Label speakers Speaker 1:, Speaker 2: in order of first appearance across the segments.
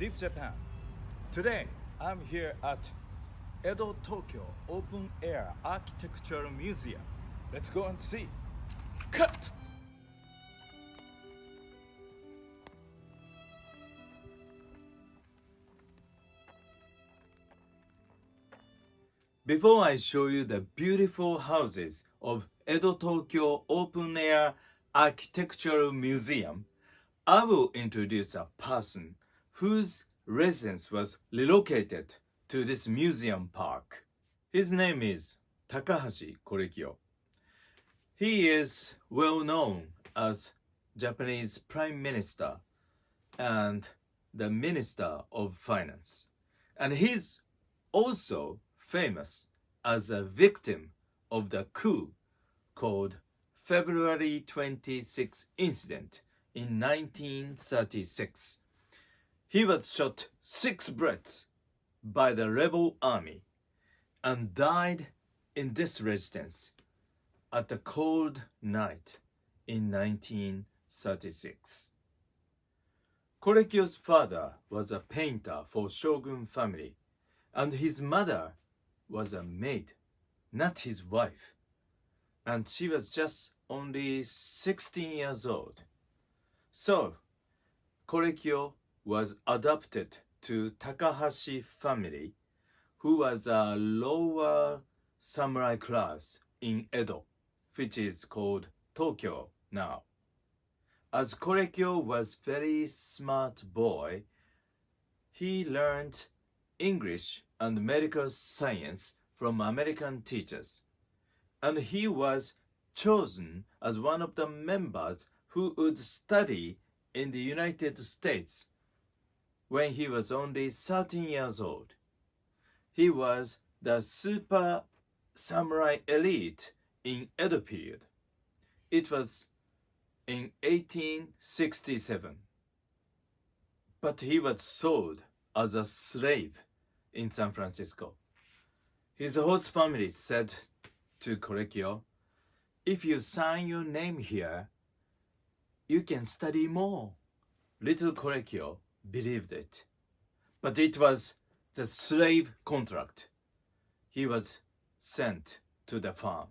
Speaker 1: Deep Japan. Today, I'm here at Edo Tokyo Open Air Architectural Museum. Let's go and see. Cut! Before I show you the beautiful houses of Edo Tokyo Open Air Architectural Museum, I will introduce a person whose residence was relocated to this museum park. His name is Takahashi Korekiyo. He is well known as Japanese Prime Minister and the Minister of Finance. And he's also famous as a victim of the coup called February 26 incident in 1936. He was shot 6 bullets by the rebel army and died in this residence at a cold night in 1936. Korekiyo's father was a painter for Shogun family, and his mother was a maid, not his wife, and she was just only 16 years old. So, Korekiyo was adopted to Takahashi family, who was a lower samurai class in Edo, which is called Tokyo now. As Korekiyo was very smart boy, he learned English and medical science from American teachers, and he was chosen as one of the members who would study in the United States when he was only 13 years old. He was the super samurai elite in Edo period. It was in 1867. But he was sold as a slave in San Francisco. His host family said to Korekiyo, "If you sign your name here, you can study more." Little Korekiyo believed it. But it was the slave contract. He was sent to the farm.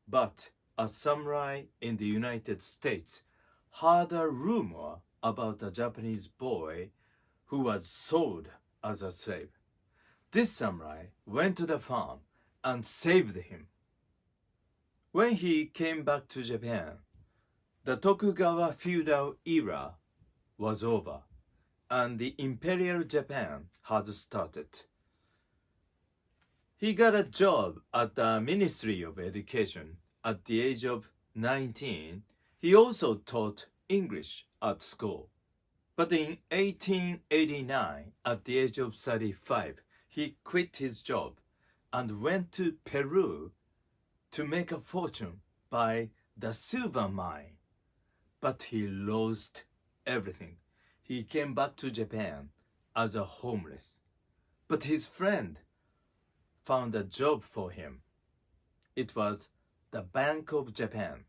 Speaker 1: But a samurai in the United States heard a rumor about a Japanese boy who was sold as a slave. This samurai went to the farm and saved him. When he came back to Japan, the Tokugawa feudal era was over, and the Imperial Japan had started. He got a job at the Ministry of Education at the age of 19. He also taught English at school. But in 1889, at the age of 35, he quit his job and went to Peru to make a fortune by the silver mine. But he lost everything. He came back to Japan as a homeless. But his friend found a job for him. It was the Bank of Japan.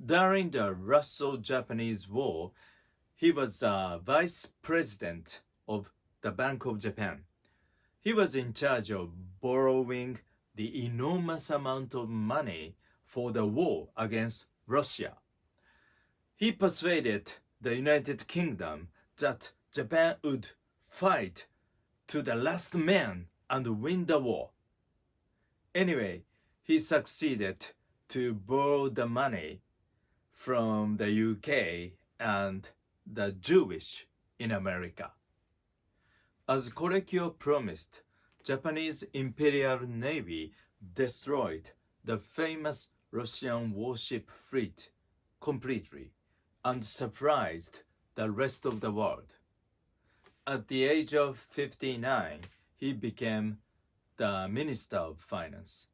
Speaker 1: During the Russo-Japanese War, he was a vice president of the Bank of Japan. He was in charge of borrowing the enormous amount of money for the war against Russia. He persuaded the United Kingdom that Japan would fight to the last man and win the war. Anyway, he succeeded to borrow the money from the UK and the Jewish in America. As Korekiyo promised, Japanese Imperial Navy destroyed the famous Russian warship fleet completely and surprised the rest of the world. At the age of 59, he became the Minister of Finance,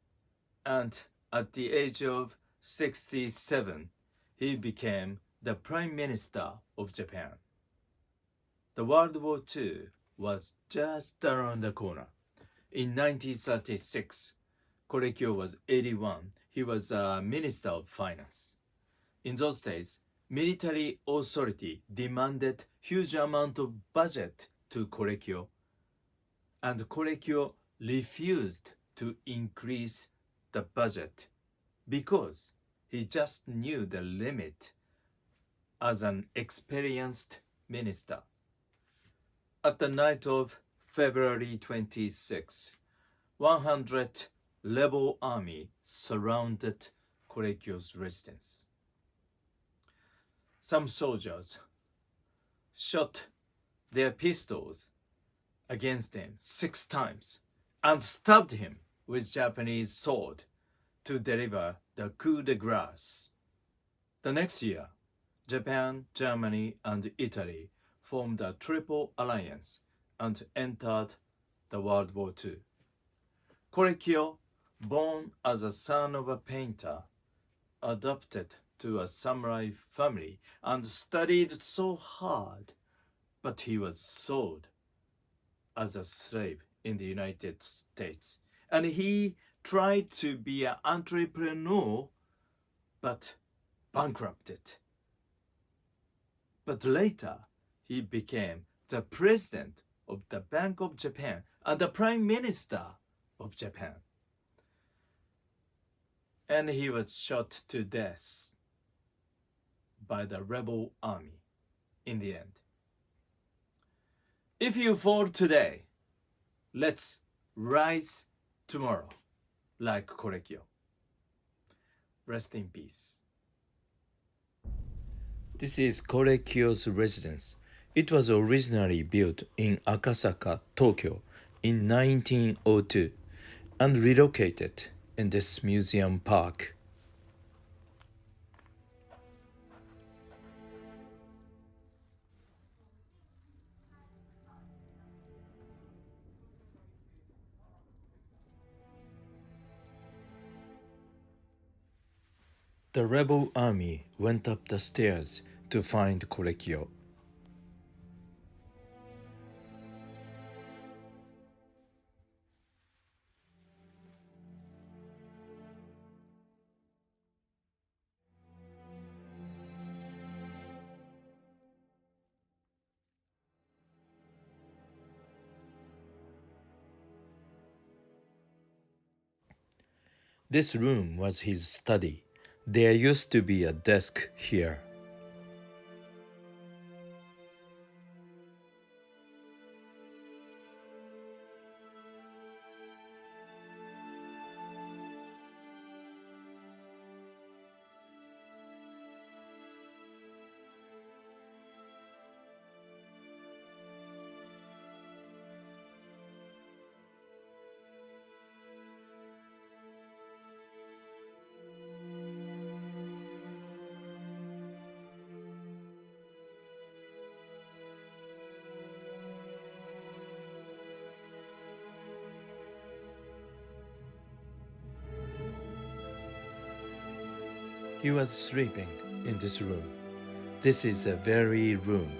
Speaker 1: and at the age of 67, he became the Prime Minister of Japan. The World War II was just around the corner. In 1936, Korekiyo was 81. He was a Minister of Finance. In those days, military authority demanded huge amount of budget to Korekiyo, and Korekiyo refused to increase the budget because he just knew the limit as an experienced minister. At the night of February 26, 100 rebel army surrounded Korekiyo's residence. Some soldiers shot their pistols against him 6 times and stabbed him with Japanese sword to deliver the coup de grace. The next year, Japan, Germany, and Italy formed a triple alliance and entered the World War II. Korekiyo, born as a son of a painter, adopted to a samurai family and studied so hard, but he was sold as a slave in the United States, and he tried to be an entrepreneur but bankrupted. But later he became the president of the Bank of Japan and the prime minister of Japan, and he was shot to death by the rebel army in the end. If you fall today, let's rise tomorrow like Korekiyo. Rest in peace. This is Korekiyo's residence. It was originally built in Akasaka, Tokyo in 1902 and relocated in this museum park. The rebel army went up the stairs to find Korekiyo. This room was his study. There used to be a desk here. He was sleeping in this room. This is the very room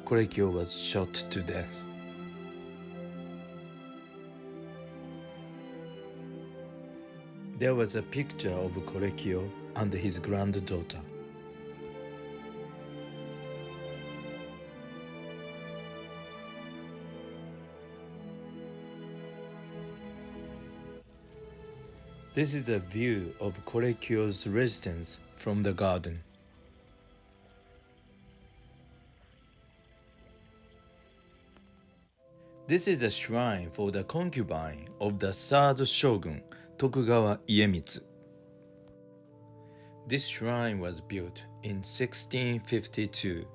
Speaker 1: Korekiyo was shot to death. There was a picture of Korekiyo and his granddaughter. This is a view of Korekiyo's residence from the garden. This is a shrine for the concubine of the third shogun, Tokugawa Iemitsu. This shrine was built in 1652.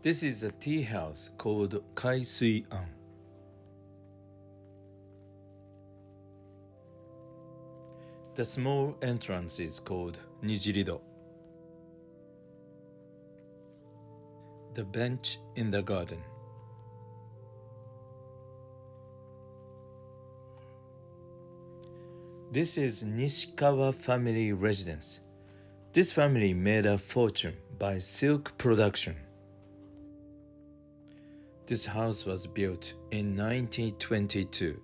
Speaker 1: This is a tea house called Kaisui-an. The small entrance is called Nijirido. The bench in the garden. This is Nishikawa family residence. This family made a fortune by silk production. This house was built in 1922.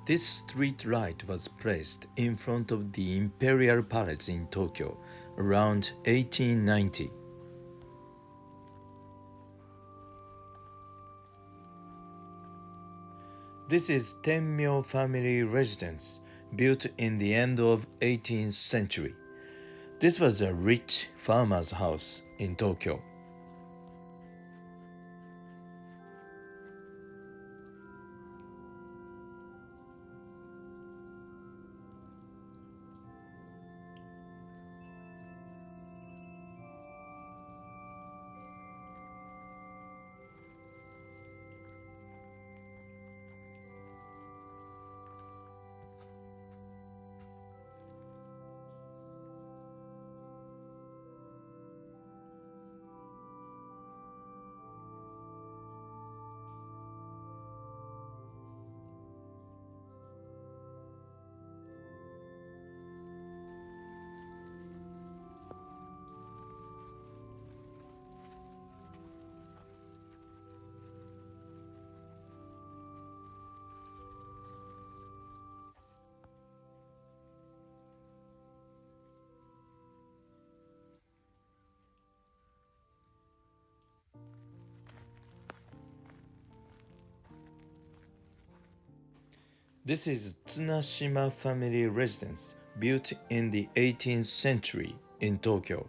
Speaker 1: This street light was placed in front of the Imperial Palace in Tokyo around 1890. This is Tenmyo family residence built in the end of 18th century. This was a rich farmer's house in Tokyo. This is Tsunashima family residence built in the 18th century in Tokyo.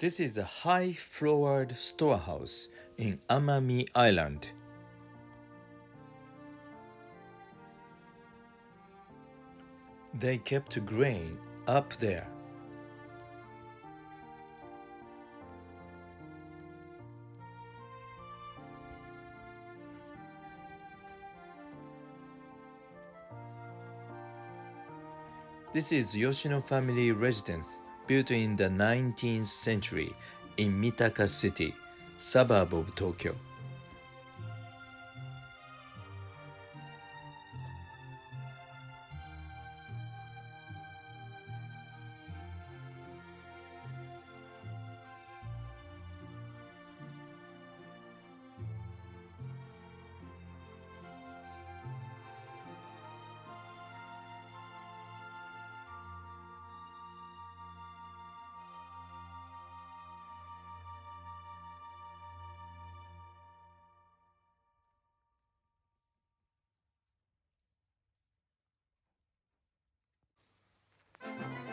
Speaker 1: This is a high-floored storehouse in Amami Island. They kept grain up there. This is Yoshino family residence built in the 19th century in Mitaka City, suburb of Tokyo.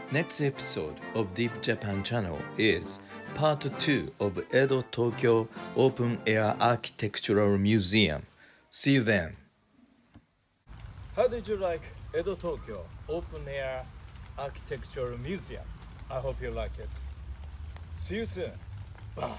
Speaker 1: Next episode of Deep Japan Channel is part 2 of Edo Tokyo Open Air Architectural Museum. See you then. How did you like Edo Tokyo Open Air Architectural Museum? I hope you like it. See you soon. Bye.